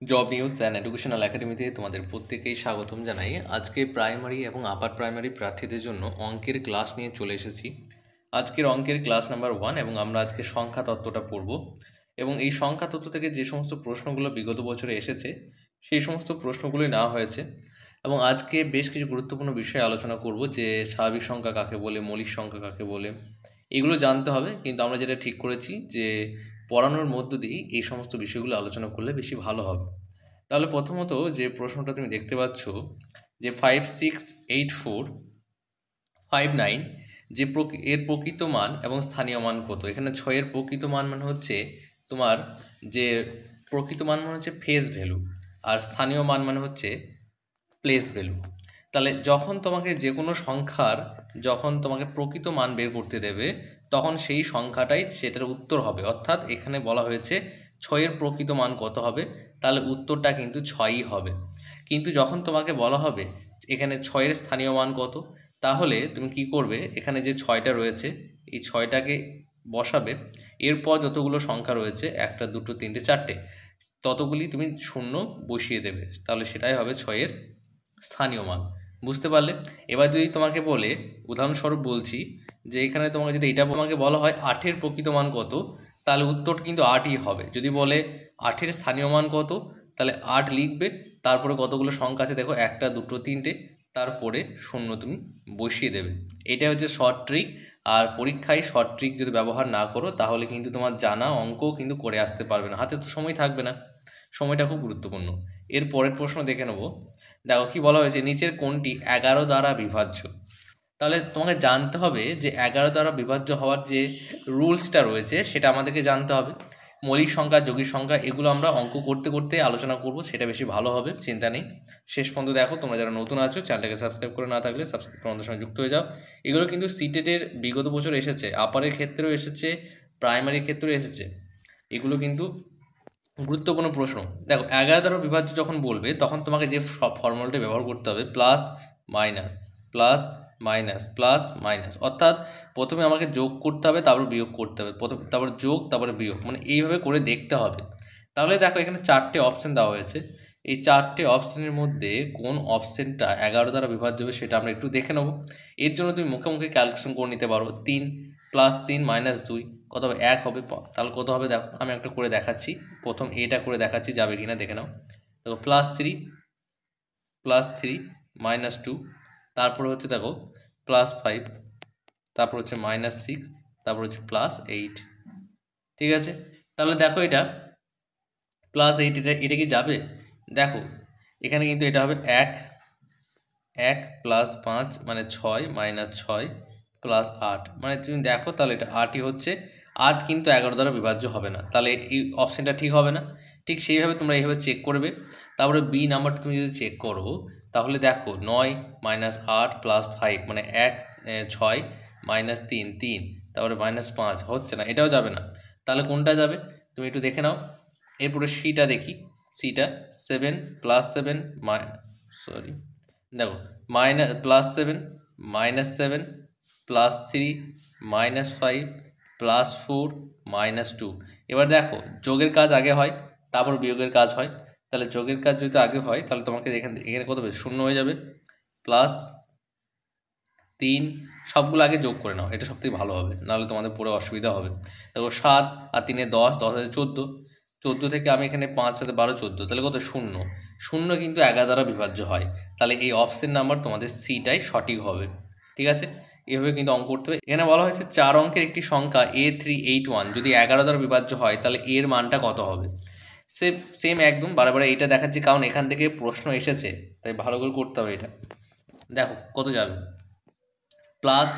Job news and educational একাডেমিতে তোমাদের প্রত্যেকেই স্বাগতম জানাই। আজকে প্রাইমারি এবং আপার প্রাইমারি প্রার্থীদের জন্য অঙ্কের ক্লাস নিয়ে চলে এসেছি। আজকের অঙ্কের ক্লাস নাম্বার 1 এবং আমরা আজকে সংখ্যা তত্ত্বটা পড়ব এবং এই সংখ্যা তত্ত্ব থেকে যে সমস্ত প্রশ্নগুলো বিগত বছরে এসেছে সেই সমস্ত প্রশ্নগুলোই নেওয়া হয়েছে। এবং আজকে বেশ কিছু গুরুত্বপূর্ণ বিষয় আলোচনা করব, যে স্বাভাবিক সংখ্যা কাকে বলে, মৌলিক সংখ্যা কাকে বলে, এগুলো জানতে হবে। কিন্তু আমরা যেটা ঠিক করেছি যে পড়ানোর মধ্য দিয়েই এই সমস্ত বিষয়গুলো আলোচনা করলে বেশি ভালো হবে। তাহলে প্রথমত যে প্রশ্নটা তুমি দেখতে পাচ্ছ যে 568459 যে এর প্রকৃত মান এবং স্থানীয় মান কত। এখানে 6-এর প্রকৃত মান মানে হচ্ছে তোমার যে প্রকৃত মান মানে হচ্ছে ফেস ভ্যালু, আর স্থানীয় মান মানে হচ্ছে প্লেস ভ্যালু। তাহলে যখন তোমাকে যে কোনো সংখ্যার যখন তোমাকে প্রকৃত মান বের করতে দেবে তখন সেই সংখ্যাটাই সেটার উত্তর হবে। অর্থাৎ এখানে বলা হয়েছে 6-এর প্রকৃত মান কত হবে, তাহলে উত্তরটা কিন্তু 6ই হবে। কিন্তু যখন তোমাকে বলা হবে এখানে 6-এর স্থানীয় মান কত, তাহলে তুমি কি করবে, এখানে যে 6টা রয়েছে এই 6টাকে বসাবে, এরপর যতগুলো সংখ্যা রয়েছে 1 2 3 4 ততগুলি তুমি শূন্য বসিয়ে দেবে, তাহলে সেটাই হবে 6-এর স্থানীয় মান। বুঝতে পারলে? এবার যদি তোমাকে বলে, উদাহরণস্বরূপ বলছি, যে এখানে তোমাকে যদি এটা তোমাকে বলা হয় 8-এর প্রকৃত মান কত, তাহলে উত্তর কিন্তু 8ই হবে। যদি বলে 8-এর স্থানীয় মান কত, তাহলে 8 লিখবে, তারপরে কতগুলো সংখ্যা আছে দেখো 1 2 3, তারপরে শূন্য তুমি বসিয়ে দেবে। এটা হচ্ছে শর্ট ট্রিক। আর পরীক্ষায় শর্ট ট্রিক যদি ব্যবহার না করো তাহলে কিন্তু তোমার জানা অঙ্কও কিন্তু করে আসতে পারবে না, হাতে তো সময় থাকবে না। সময়টা খুব গুরুত্বপূর্ণ। এর পরের প্রশ্ন দেখে নেব। দেখো কি বলা হয়েছে, নিচের কোনটি 11 দ্বারা বিভাজ্য। তাহলে তোমাকে জানতে হবে যে 11 দ্বারা বিভাজ্য হওয়ার যে রুলসটা রয়েছে সেটা আমাদেরকে জানতে হবে। মৌলিক সংখ্যা, যৌগিক সংখ্যা, এগুলো আমরা অঙ্ক করতে করতে আলোচনা করব, সেটা বেশি ভালো হবে, চিন্তা নেই। শেষ পর্যন্ত দেখো। তোমরা যারা নতুন আছো চ্যানেলটাকে সাবস্ক্রাইব করে না থাকলে সাবস্ক্রাইব করে আমাদের সঙ্গে যুক্ত হয়ে যাও। এগুলো কিন্তু সিটেটের বিগত বছর এসেছে, আপারের ক্ষেত্রেও এসেছে, প্রাইমারির ক্ষেত্রেও এসেছে। এগুলো কিন্তু গুরুত্বপূর্ণ প্রশ্ন। দেখো 11 দ্বারা বিভাজ্য যখন বলবে তখন তোমাকে যে ফর্মুলাটি ব্যবহার করতে হবে, plus minus plus minus plus minus. অর্থাৎ প্রথমে আমাকে যোগ করতে হবে, তারপর বিয়োগ করতে হবে, প্রথমে তারপর যোগ তারপরে বিয়োগ, মানে এইভাবে করে দেখতে হবে। তাহলে দেখো এখানে 4টে অপশান দেওয়া হয়েছে। এই 4টে অপশানের মধ্যে কোন অপশানটা 11 দ্বারা বিভাজ্য হবে সেটা আমরা একটু দেখে নেব। এর জন্য তুমি মুখে মুখে ক্যালকুলেশন করে নিতে পারো। 3 প্লাস 3 মাইনাস 2 কত হবে, 1 হবে। তাহলে কত হবে দেখো, আমি একটা করে দেখাচ্ছি। প্রথম এটা করে দেখাচ্ছি, যাবে কিনা দেখে নাও। দেখো প্লাস থ্রি মাইনাস 2, তারপরে হচ্ছে দেখো +5, তারপর হচ্ছে -6, তারপর হচ্ছে +8। ঠিক আছে? তাহলে দেখো এটা +8, এটা কি যাবে? দেখো এখানে কিন্তু এটা হবে 1 1 + 5 মানে 6 -6 +8, মানে তুমি দেখো তাহলে এটা 8ই হচ্ছে। 8 কিন্তু 11 দ্বারা বিভাজ্য হবে না, তাহলে এই অপশানটা ঠিক হবে না। ঠিক সেইভাবে তোমরা এইভাবে চেক করবে। তারপরে বি নাম্বারটা তুমি যদি চেক করো তাহলে দেখো 9 -8 +5 মানে 1 6 -3 3, তারপরে -5 হচ্ছে না, এটাও যাবে না। তাহলে কোনটা যাবে তুমি একটু দেখে নাও। এরপরে সিটা দেখি। সিটা 7 + 7 সরি দেখো +7 -7 +3 -5 +4 -2। এবার দেখো যোগের কাজ আগে হয়, তারপর বিয়োগের কাজ হয়। তাহলে যোগের কাজ যদি আগে হয় তাহলে তোমাকে এখানে কত হবে, শূন্য হয়ে যাবে। +3, সবগুলো আগে যোগ করে নাও, এটা সবথেকে ভালো হবে, নাহলে তোমাদের পরে অসুবিধা হবে। দেখো 7 আর 3 10, 10 আছে 14, 14 থেকে আমি এখানে 5 সাথে 12 14, তাহলে কত, শূন্য। শূন্য কিন্তু 11 দ্বারা বিভাজ্য হয়, তাহলে এই অপশন নাম্বার তোমাদের সিটাই সঠিক হবে। ঠিক আছে? এভাবে কিন্তু অঙ্ক করতে হবে। এখানে বলা হয়েছে 4 অঙ্কের একটি সংখ্যা A381 যদি 11 দ্বারা বিভাজ্য হয় তাহলে এর মানটা কত হবে। সেম একদম বারে বারে এটা দেখাচ্ছি কারণ এখান থেকে প্রশ্ন এসেছে, তাই ভালো করে করতে হবে এটা। দেখো কত যাবে, প্লাস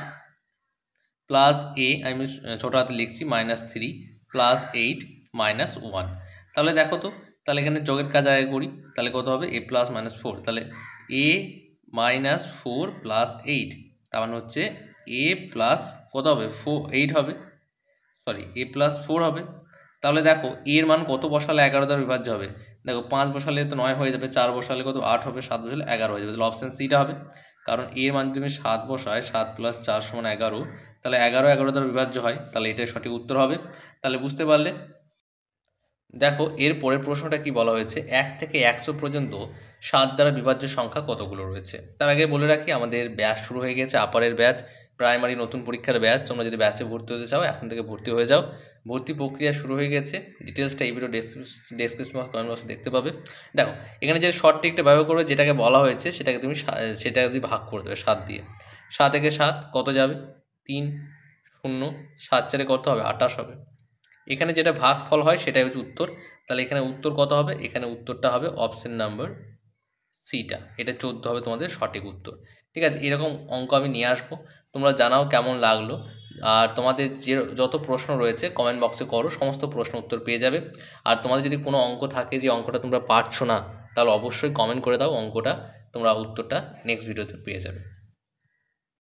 প্লাস এ, আমি ছোটো হাতে লিখছি, -3 +8 -1। তাহলে দেখো তো, তাহলে এখানে যোগের কাজ আগে করি, তাহলে কত হবে, a + -4, তাহলে a -4 + 8, তার মানে হচ্ছে a প্লাস কত হবে, 8 হবে, সরি a + 4 হবে। তাহলে দেখো এর মান কত বসালে 11 দ্বারা বিভাজ্য হবে। দেখো 5 বসালে তো 9 হয়ে যাবে, 4 বসালে কত, 8 হবে, 7 বসালে 11 হয়ে যাবে, তাহলে অপশান সিটা হবে। কারণ এর মান তুমি 7 বসায়, 7 + 4 = 11, তাহলে 11 11 দ্বারা বিভাজ্য হয়, তাহলে এটাই সঠিক উত্তর হবে। তাহলে বুঝতে পারলে দেখো এর পরের প্রশ্নটা কি বলা হয়েছে, 1 থেকে 100 পর্যন্ত 7 দ্বারা বিভাজ্য সংখ্যা কতগুলো রয়েছে। তার আগে বলে রাখি আমাদের ব্যাচ শুরু হয়ে গেছে, আপারের ব্যাচ, প্রাইমারি নতুন পরীক্ষার ব্যাচ। তোমরা যদি ব্যাচে ভর্তি হতে চাও এখন থেকে ভর্তি হয়ে যাও। ভর্তি প্রক্রিয়া শুরু হয়ে গেছে, ডিটেলসটা এই ভিডিও ডেসক্রিপশন কমেন্ট বক্সে দেখতে পাবে। দেখো এখানে যে শর্ট ট্রিকটা ব্যবহার করবে, যেটাকে বলা হয়েছে সেটাকে তুমি সেটাকে যদি ভাগ করে দেবে 7 দিয়ে। 7 একে 7 কত যাবে, 3, 0, 7 4 কত হবে, 28 হবে। এখানে যেটা ভাগফল হয় সেটাই হচ্ছে উত্তর। তাহলে এখানে উত্তর কত হবে, এখানে উত্তরটা হবে অপশন নাম্বার সিটা, এটা 14 হবে তোমাদের সঠিক উত্তর। ঠিক আছে, এরকম অঙ্ক আমি নিয়ে আসবো, তোমরা জানাও কেমন লাগলো। আর তোমাদের যে যত প্রশ্ন রয়েছে কমেন্ট বক্সে করো, সমস্ত প্রশ্ন উত্তর পেয়ে যাবে। আর তোমাদের যদি কোনো অঙ্ক থাকে যে অঙ্কটা তোমরা পারছো না, তাহলে অবশ্যই কমেন্ট করে দাও, অঙ্কটা তোমরা উত্তরটা নেক্সট ভিডিওতে পেয়ে যাবে।